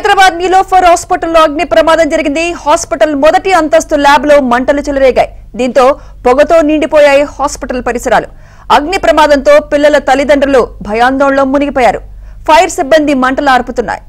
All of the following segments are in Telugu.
హైదరాబాద్ నీలోఫర్ హాస్పిటల్లో అగ్ని ప్రమాదం జరిగింది. హాస్పిటల్ మొదటి అంతస్తు ల్యాబ్ లో మంటలు చెలరేగాయి. దీంతో పొగతో నిండిపోయాయి హాస్పిటల్ పరిసరాలు. అగ్ని ప్రమాదంతో పిల్లల తల్లిదండ్రులు భయాందోళనలో మునిగిపోయారు. ఫైర్ సిబ్బంది మంటలు ఆర్పుతున్నారు.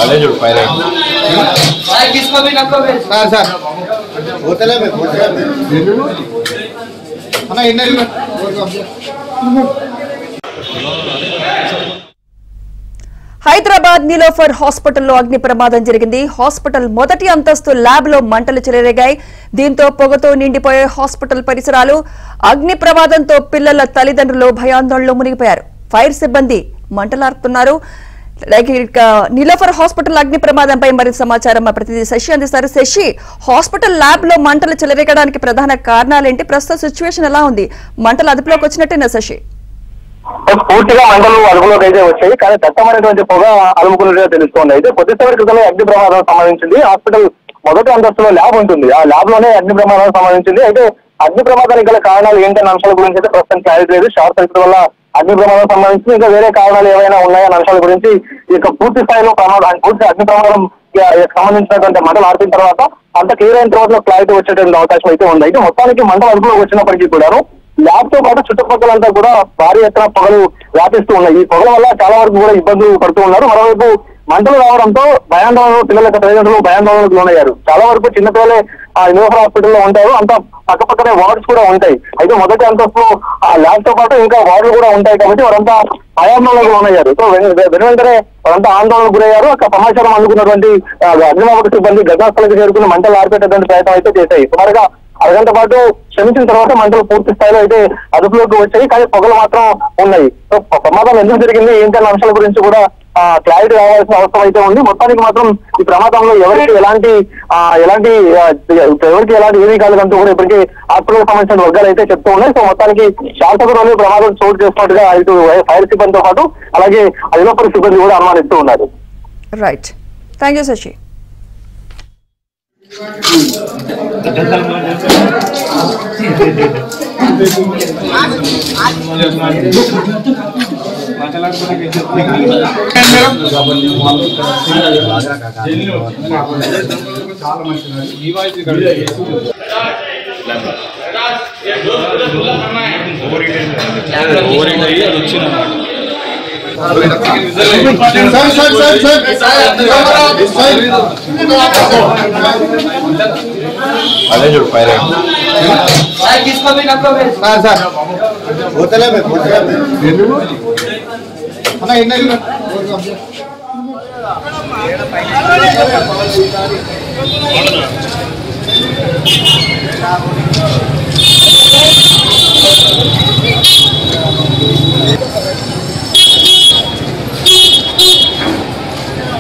अरे जो फायर है किसको भी नको सर होटल में ना इन्हें హైదరాబాద్ నీలోఫర్ హాస్పిటల్లో అగ్ని ప్రమాదం జరిగింది. హాస్పిటల్ మొదటి అంతస్తు ల్యాబ్ లో మంటలు చెలరేగాయి. దీంతో పొగతో నిండిపోయే హాస్పిటల్ పరిసరాలు. అగ్ని ప్రమాదంతో పిల్లల తల్లిదండ్రులు భయాందోళనలో మునిగిపోయారు. ఫైర్ సిబ్బంది మంటలార్పుతున్నారు. నీలోఫర్ హాస్పిటల్ అగ్ని ప్రమాదంపై మరింత సమాచారం మా ప్రతినిధి శశి అందిస్తారు. శశి, హాస్పిటల్ ల్యాబ్ లో మంటలు చెలరేగడానికి ప్రధాన కారణాలేంటి? ప్రస్తుత సిచ్యువేషన్ ఎలా ఉంది? మంటలు అదుపులోకి వచ్చినట్టేనా శశి? పూర్తిగా మంటలు అదుపులోకి అయితే వచ్చాయి, కానీ దట్టమైనటువంటి పొగ అలుముకున్నట్టుగా తెలుస్తోంది. అయితే కొద్దిసేపటి క్రితమే అగ్ని ప్రమాదం సంబంధించింది. హాస్పిటల్ మొదటి అంతస్తులో ల్యాబ్ ఉంటుంది, ఆ ల్యాబ్ లోనే అగ్ని ప్రమాదం సంబంధించింది. అయితే అగ్ని ప్రమాదానికి గల కారణాలు ఏంటనే అంశాల గురించి అయితే ప్రస్తుతం క్లారిటీ లేదు. షార్ట్ సర్క్యూట్ వల్ల అగ్ని ప్రమాదం సంబంధించి ఇంకా వేరే కారణాలు ఏవైనా ఉన్నాయన్న అంశాల గురించి ఇక పూర్తి స్థాయిలో పూర్తి అగ్ని ప్రమాదం సంబంధించినటువంటి మంటలు ఆర్పిన తర్వాత అంత క్లియర్ అయిన తర్వాత క్లారిటీ వచ్చేటువంటి అవకాశం అయితే ఉంది. అయితే మొత్తానికి మంటలు అదుపులోకి వచ్చినప్పటికీ కూడా ల్యాబ్ తో పాటు చుట్టుపక్కలంతా కూడా భారీ ఎత్తున పొగలు వ్యాపిస్తూ ఉన్నాయి. ఈ పొగల వల్ల చాలా వరకు కూడా ఇబ్బందులు పడుతూ ఉన్నారు. మరోవైపు మంటలు రావడంతో భయాందోళనలు, పిల్లల తల్లిదండ్రులు భయాందోళనకు లోనయ్యారు. చాలా వరకు చిన్నపిల్లలే ఆ నీలోఫర్ హాస్పిటల్లో ఉంటారు. అంతా పక్కపక్కనే వార్డ్స్ కూడా ఉంటాయి. అయితే మొదటి అంతస్తు ఆ ల్యాబ్ తో పాటు ఇంకా వార్డులు కూడా ఉంటాయి కాబట్టి వారంతా భయాందోళనకు లోనయ్యారు. సో వెనువెంటనే వారంతా ఆందోళనకు గురయ్యారు. అక్కడ సమాచారం అందుకున్నటువంటి అగ్నిమాపక సిబ్బంది ఘటనాస్థలికి చేరుకుని మంటలు ఆర్పేటటువంటి ప్రయత్నం అయితే చేశాయి. సుమారుగా అరగంట పాటు శ్రమించిన తర్వాత మంటలు పూర్తి స్థాయిలో అయితే అదుపులోకి వచ్చాయి, కానీ పొగలు మాత్రం ఉన్నాయి. సో ప్రమాదం ఎందుకు జరిగింది ఏంటన్న అంశాల గురించి కూడా క్లారిటీ రావాల్సిన అవసరం అయితే ఉంది. మొత్తానికి మాత్రం ఈ ప్రమాదంలో ఎవరికి ఎలాంటి ఏమీ కాలేదంటూ కూడా ఇప్పటికీ హాస్పిటల్ సంబంధించిన వర్గాలు అయితే చెప్తూ ఉన్నాయి. సో మొత్తానికి శాంతపురంలో ప్రమాదం చోటు చేస్తున్నట్టుగా ఇటు ఫైర్ సిబ్బందితో పాటు అలాగే అధికారుల సిబ్బంది కూడా అనుమానిస్తూ ఉన్నారు. Right, thank you Sasi. अरे जो फायर है किसको भी नको सर होटल में ना इन्हें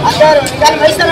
अंदर निकाल भाई सर